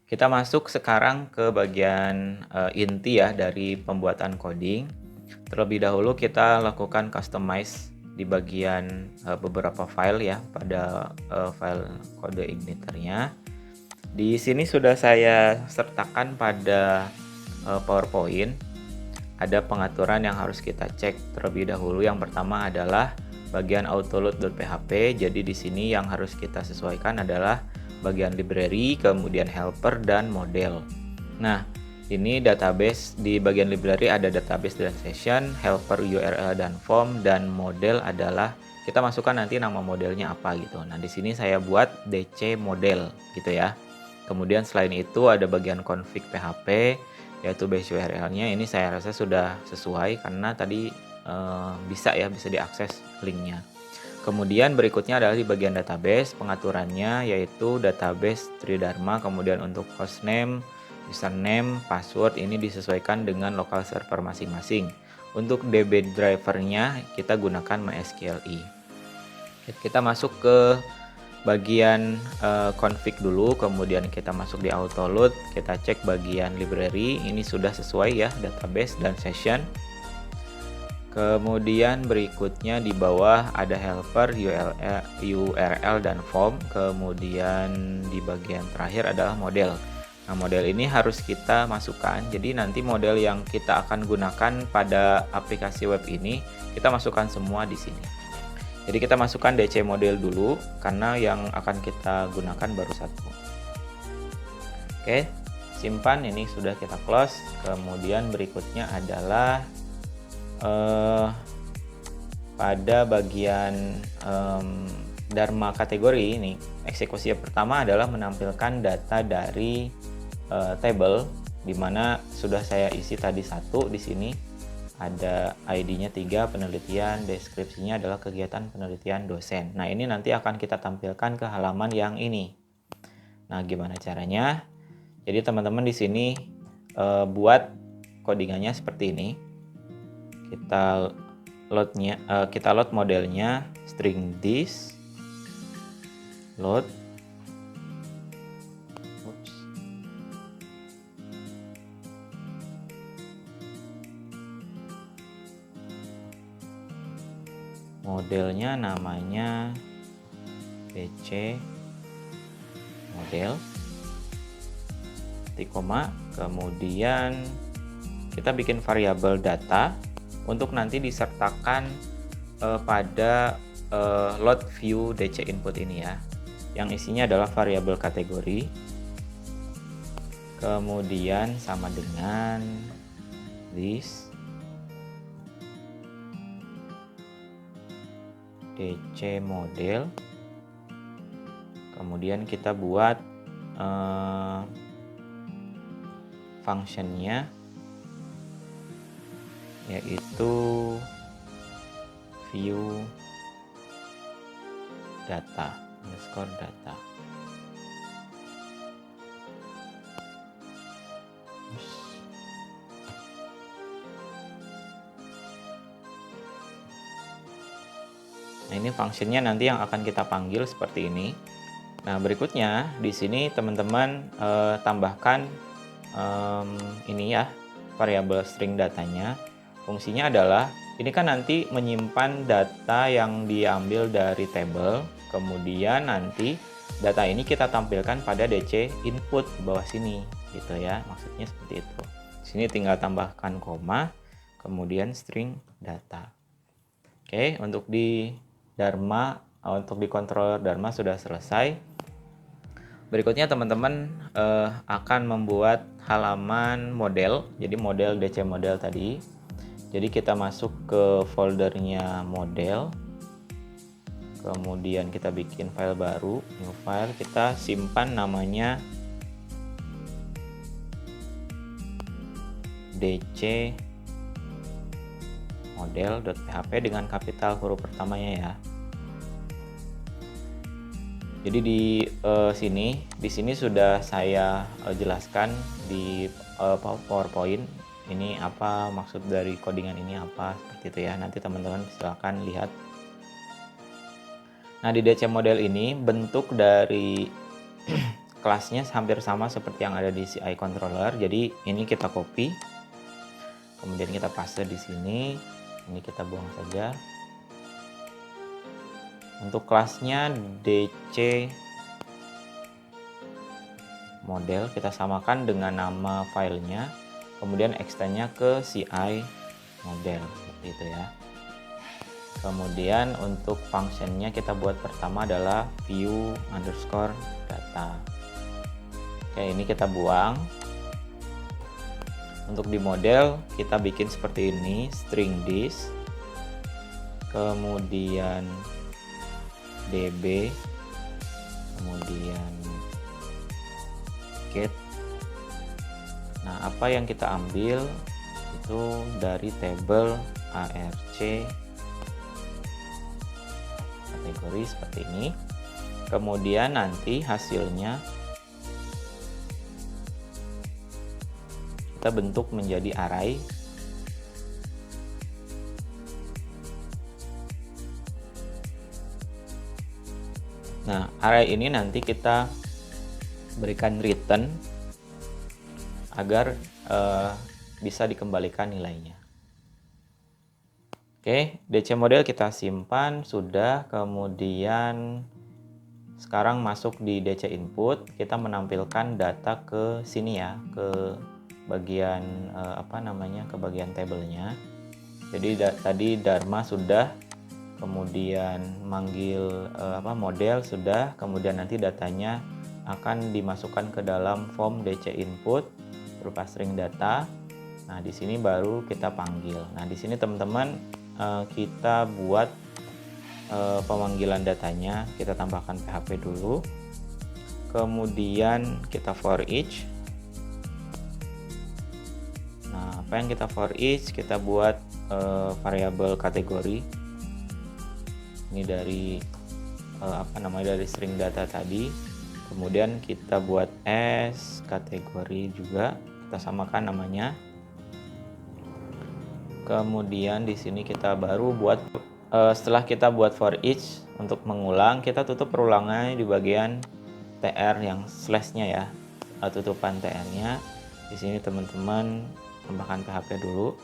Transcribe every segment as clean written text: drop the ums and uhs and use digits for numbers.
Kita masuk sekarang ke bagian inti ya dari pembuatan coding. Terlebih dahulu kita lakukan customize di bagian beberapa file ya pada file kode igniternya. Di sini sudah saya sertakan pada PowerPoint. Ada pengaturan yang harus kita cek terlebih dahulu. Yang pertama adalah bagian autoload.php. Jadi di sini yang harus kita sesuaikan adalah bagian library, kemudian helper dan model. Nah, ini database. Di bagian library ada database dan session, helper URL dan form, dan model adalah kita masukkan nanti nama modelnya apa gitu. Nah, di sini saya buat DC model gitu ya. Kemudian selain itu ada bagian config PHP yaitu base URL-nya. Ini saya rasa sudah sesuai karena tadi bisa diakses linknya. Kemudian berikutnya adalah di bagian database, pengaturannya yaitu database Tridharma, kemudian untuk hostname, username, password ini disesuaikan dengan local server masing-masing. Untuk DB drivernya kita gunakan MySQLi. Kita masuk ke bagian config dulu, kemudian kita masuk di autoload, kita cek bagian library, ini sudah sesuai ya database dan session. Kemudian berikutnya di bawah ada helper, URL dan form. Kemudian di bagian terakhir adalah model. Nah, model ini harus kita masukkan. Jadi nanti model yang kita akan gunakan pada aplikasi web ini kita masukkan semua di sini. Jadi kita masukkan DC model dulu karena yang akan kita gunakan baru satu. Oke, simpan, ini sudah kita close. Kemudian berikutnya adalah pada bagian Dharma kategori ini, eksekusi yang pertama adalah menampilkan data dari table, di mana sudah saya isi tadi satu di sini. Ada ID-nya 3, penelitian, deskripsinya adalah kegiatan penelitian dosen. Nah, ini nanti akan kita tampilkan ke halaman yang ini. Nah, gimana caranya? Jadi teman-teman di sini buat codingannya seperti ini. Kita load modelnya string this load. Modelnya namanya DC model, titik koma, kemudian kita bikin variabel data untuk nanti disertakan pada load view DC input ini ya, yang isinya adalah variabel kategori, kemudian sama dengan this DC model. Kemudian kita buat functionnya yaitu view data underscore data. Nah, ini fungsinya nanti yang akan kita panggil seperti ini. Nah, berikutnya di sini teman-teman tambahkan ini ya, variabel string datanya. Fungsinya adalah ini kan nanti menyimpan data yang diambil dari table, kemudian nanti data ini kita tampilkan pada DC input di bawah sini gitu ya. Maksudnya seperti itu. Di sini tinggal tambahkan koma, kemudian string data. Oke, untuk di Dharma, untuk di controller Dharma sudah selesai. Berikutnya teman-teman akan membuat halaman model. Jadi model DC model tadi. Jadi kita masuk ke foldernya model. Kemudian kita bikin file baru, new file, kita simpan namanya DC model.php dengan kapital huruf pertamanya ya. Jadi di sini sudah saya jelaskan di PowerPoint ini apa maksud dari codingan ini apa, seperti itu ya. Nanti teman-teman silakan lihat. Nah, di DC model ini bentuk dari kelasnya hampir sama seperti yang ada di CI controller. Jadi ini kita copy, kemudian kita paste di sini. Ini kita buang saja. Untuk kelasnya DC model kita samakan dengan nama filenya, kemudian extend-nya ke CI model seperti itu ya. Kemudian untuk functionnya kita buat pertama adalah view underscore data. Oke, ini kita buang. Untuk di model kita bikin seperti ini, string this, kemudian db, kemudian get. Nah, apa yang kita ambil itu dari tabel arc kategori seperti ini. Kemudian nanti hasilnya kita bentuk menjadi array. Nah, array ini nanti kita berikan return agar bisa dikembalikan nilainya. Oke, DC model kita simpan sudah. Kemudian sekarang masuk di DC input, kita menampilkan data ke sini ya, ke bagian ke bagian tabelnya. Jadi tadi Dharma sudah, kemudian manggil model sudah, kemudian nanti datanya akan dimasukkan ke dalam form DC input berupa string data. Nah, di sini baru kita panggil. Nah, di sini teman-teman kita buat pemanggilan datanya, kita tambahkan PHP dulu. Kemudian kita for each. Nah, apa yang kita for each, kita buat variabel kategori. Ini dari dari string data tadi. Kemudian kita buat s kategori juga, kita samakan namanya. Kemudian di sini kita baru buat setelah kita buat for each untuk mengulang, kita tutup perulangannya di bagian tr yang slashnya ya, tutupan tr-nya. Di sini teman-teman tambahkan PHP dulu.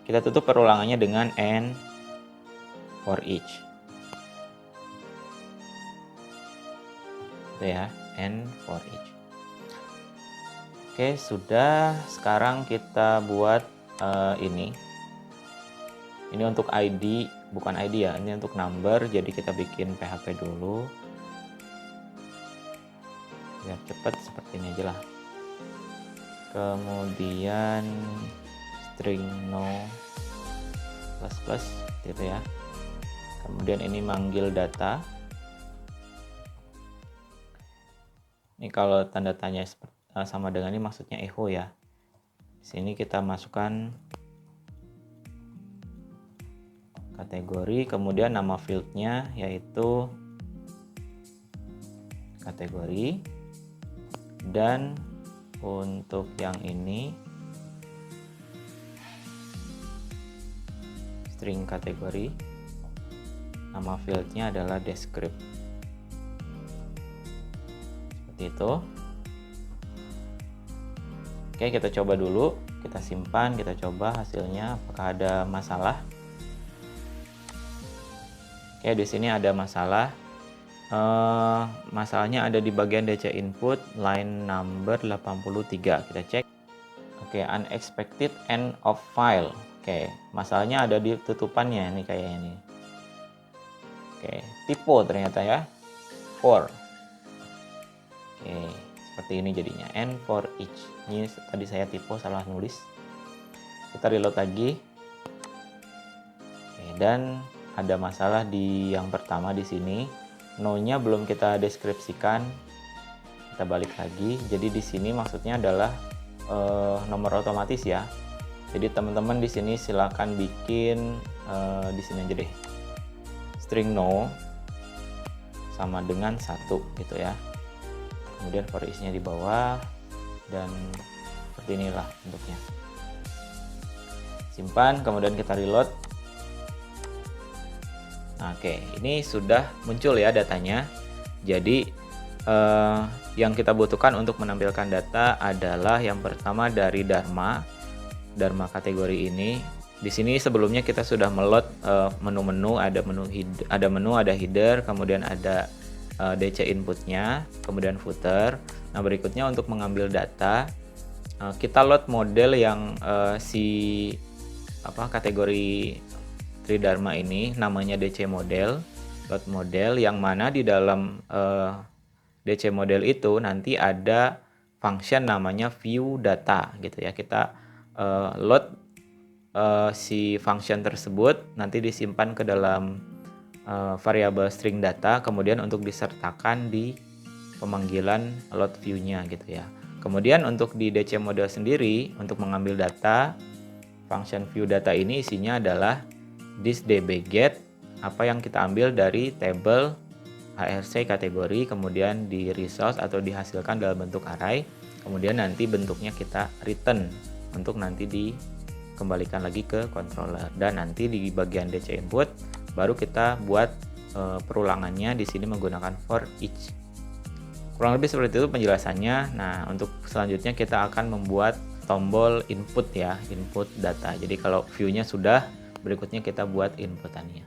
Kita tutup perulangannya dengan n for each. Itu ya, n for each. Oke, sudah. Sekarang kita buat ini. Ini untuk ID, bukan ID ya, ini untuk number. Jadi kita bikin PHP dulu. Biar cepat, seperti ini aja lah. Kemudian string no plus plus gitu ya. Kemudian ini manggil data. Ini kalau tanda tanya sama dengan ini maksudnya echo ya. Di sini kita masukkan kategori, kemudian nama fieldnya yaitu kategori, dan untuk yang ini string kategori, nama fieldnya adalah descript. Seperti itu. Oke, kita coba dulu, kita simpan, kita coba hasilnya apakah ada masalah. Oke, di sini ada masalah. Masalahnya ada di bagian DC input line number 83. Kita cek. Oke, unexpected end of file. Oke, masalahnya ada di tutupannya nih kayaknya nih. Oke, typo ternyata ya. For. Oke, seperti ini jadinya, n for each. Ini tadi saya typo, salah nulis. Kita reload lagi. Oke, dan ada masalah di yang pertama di sini. No-nya belum kita deskripsikan. Kita balik lagi. Jadi di sini maksudnya adalah nomor otomatis ya. Jadi teman-teman di sini silakan bikin di sini aja deh. String no sama dengan 1 gitu ya. Kemudian for each-nya di bawah, dan seperti inilah bentuknya. Simpan, kemudian kita reload. Nah, oke, ini sudah muncul ya datanya. Jadi yang kita butuhkan untuk menampilkan data adalah yang pertama dari Dharma kategori ini. Di sini sebelumnya kita sudah meload menu-menu, ada header, kemudian ada DC inputnya, kemudian footer. Nah, berikutnya untuk mengambil data, kita load model yang kategori Tridharma ini namanya DC model, load model, yang mana di dalam DC model itu nanti ada function namanya view data gitu ya. Kita load si function tersebut, nanti disimpan ke dalam variabel string data, kemudian untuk disertakan di pemanggilan load view-nya gitu ya. Kemudian untuk di DC model sendiri, untuk mengambil data, function view data ini isinya adalah this dbget, apa yang kita ambil dari table ARC kategori, kemudian di resource atau dihasilkan dalam bentuk array, kemudian nanti bentuknya kita return untuk nanti dikembalikan lagi ke controller, dan nanti di bagian DC input baru kita buat perulangannya di sini menggunakan for each. Kurang lebih seperti itu penjelasannya. Nah, untuk selanjutnya kita akan membuat tombol input ya, input data. Jadi kalau view-nya sudah, berikutnya kita buat inputannya.